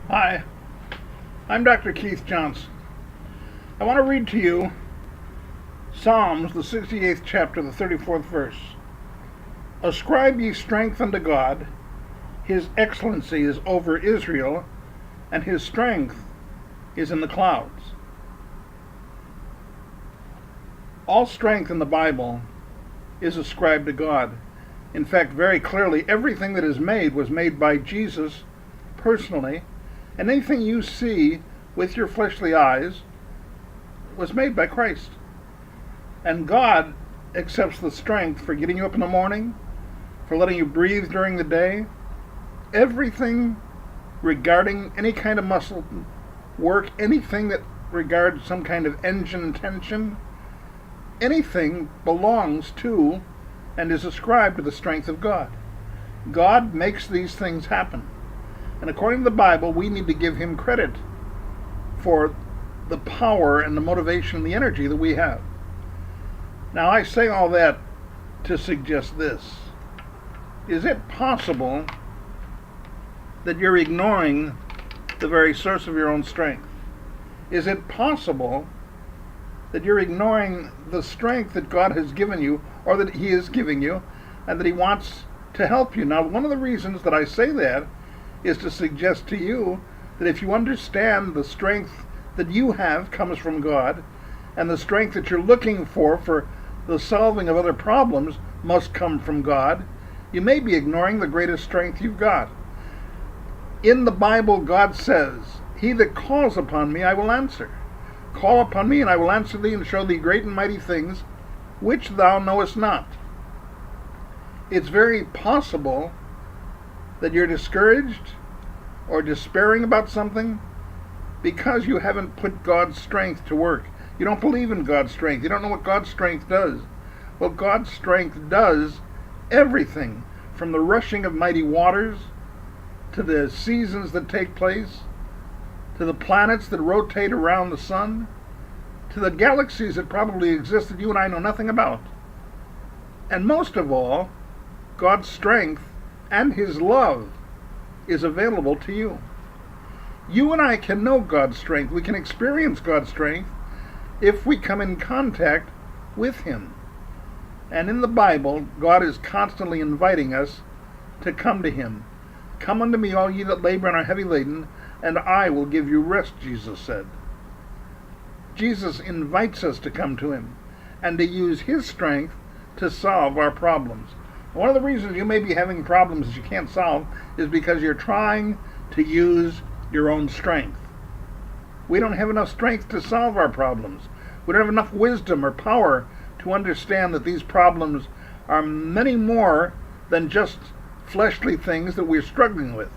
Hi, I'm Dr. Keith Johnson. I want to read to you Psalms, the 68th chapter, the 34th verse. Ascribe ye strength unto God, his excellency is over Israel, and his strength is in the clouds. All strength in the Bible is ascribed to God. In fact, very clearly, everything that is made was made by Jesus personally, and anything you see with your fleshly eyes was made by Christ. And God accepts the strength for getting you up in the morning, for letting you breathe during the day. Everything regarding any kind of muscle work, anything that regards some kind of engine tension, anything belongs to and is ascribed to the strength of God. God makes these things happen. And according to the Bible, we need to give him credit for the power and the motivation and the energy that we have. Now, I say all that to suggest this. Is it possible that you're ignoring the very source of your own strength? Is it possible that you're ignoring the strength that God has given you, or that he is giving you, and that he wants to help you? Now, one of the reasons that I say that is to suggest to you that if you understand the strength that you have comes from God, and the strength that you're looking for the solving of other problems must come from God, you may be ignoring the greatest strength you've got. In the Bible, God says, "He that calls upon me, I will answer. Call upon me, and I will answer thee, and show thee great and mighty things, which thou knowest not." It's very possible that you're discouraged or despairing about something because you haven't put God's strength to work. You don't believe in God's strength. You don't know what God's strength does. Well, God's strength does everything, from the rushing of mighty waters, to the seasons that take place, to the planets that rotate around the sun, to the galaxies that probably exist that you and I know nothing about. And most of all, God's strength and his love is available to you. You and I can know God's strength. We can experience God's strength if we come in contact with him. And in the Bible, God is constantly inviting us to come to him. "Come unto me, all ye that labor and are heavy laden, and I will give you rest," Jesus said. Jesus invites us to come to him and to use his strength to solve our problems. One of the reasons you may be having problems that you can't solve is because you're trying to use your own strength. We don't have enough strength to solve our problems. We don't have enough wisdom or power to understand that these problems are many more than just fleshly things that we're struggling with.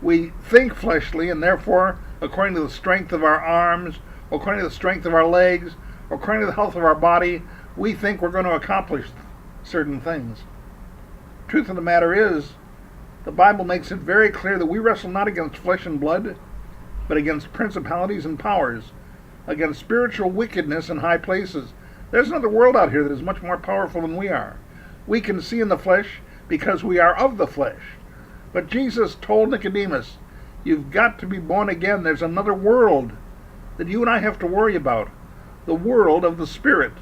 We think fleshly, and therefore, according to the strength of our arms, according to the strength of our legs, according to the health of our body, we think we're going to accomplish certain things. Truth of the matter is, the Bible makes it very clear that we wrestle not against flesh and blood, but against principalities and powers, against spiritual wickedness in high places. There's another world out here that is much more powerful than we are. We can see in the flesh because we are of the flesh. But Jesus told Nicodemus, you've got to be born again. There's another world that you and I have to worry about, the world of the Spirit.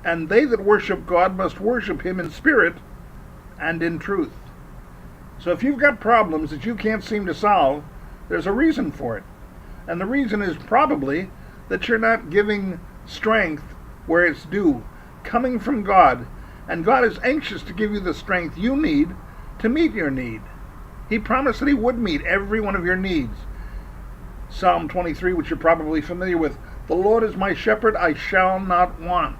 And they that worship God must worship him in spirit and in truth. So if you've got problems that you can't seem to solve, there's a reason for it. And the reason is probably that you're not giving strength where it's due, coming from God. And God is anxious to give you the strength you need to meet your need. He promised that he would meet every one of your needs. Psalm 23, which you're probably familiar with, "The Lord is my shepherd, I shall not want."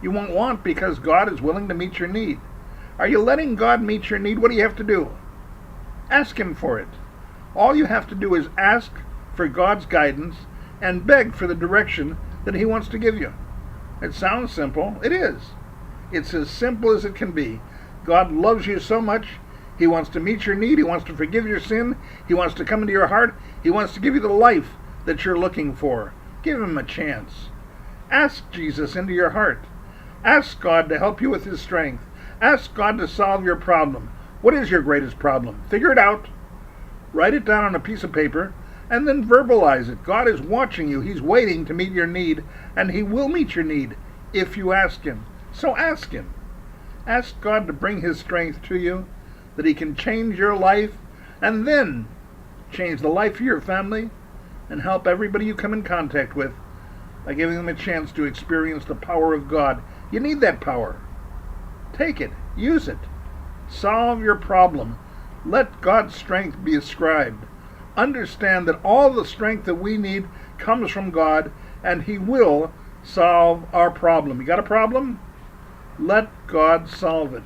You won't want because God is willing to meet your need. Are you letting God meet your need? What do you have to do? Ask him for it. All you have to do is ask for God's guidance and beg for the direction that he wants to give you. It sounds simple. It is. It's as simple as it can be. God loves you so much. He wants to meet your need. He wants to forgive your sin. He wants to come into your heart. He wants to give you the life that you're looking for. Give him a chance. Ask Jesus into your heart. Ask God to help you with his strength. Ask God to solve your problem. What is your greatest problem? Figure it out. Write it down on a piece of paper and then verbalize it. God is watching you. He's waiting to meet your need, and He will meet your need if you ask Him. So ask Him. Ask God to bring His strength to you, that He can change your life, and then change the life of your family, and help everybody you come in contact with by giving them a chance to experience the power of God. You need that power. Take it. Use it. Solve your problem. Let God's strength be ascribed. Understand that all the strength that we need comes from God, and He will solve our problem. You got a problem? Let God solve it.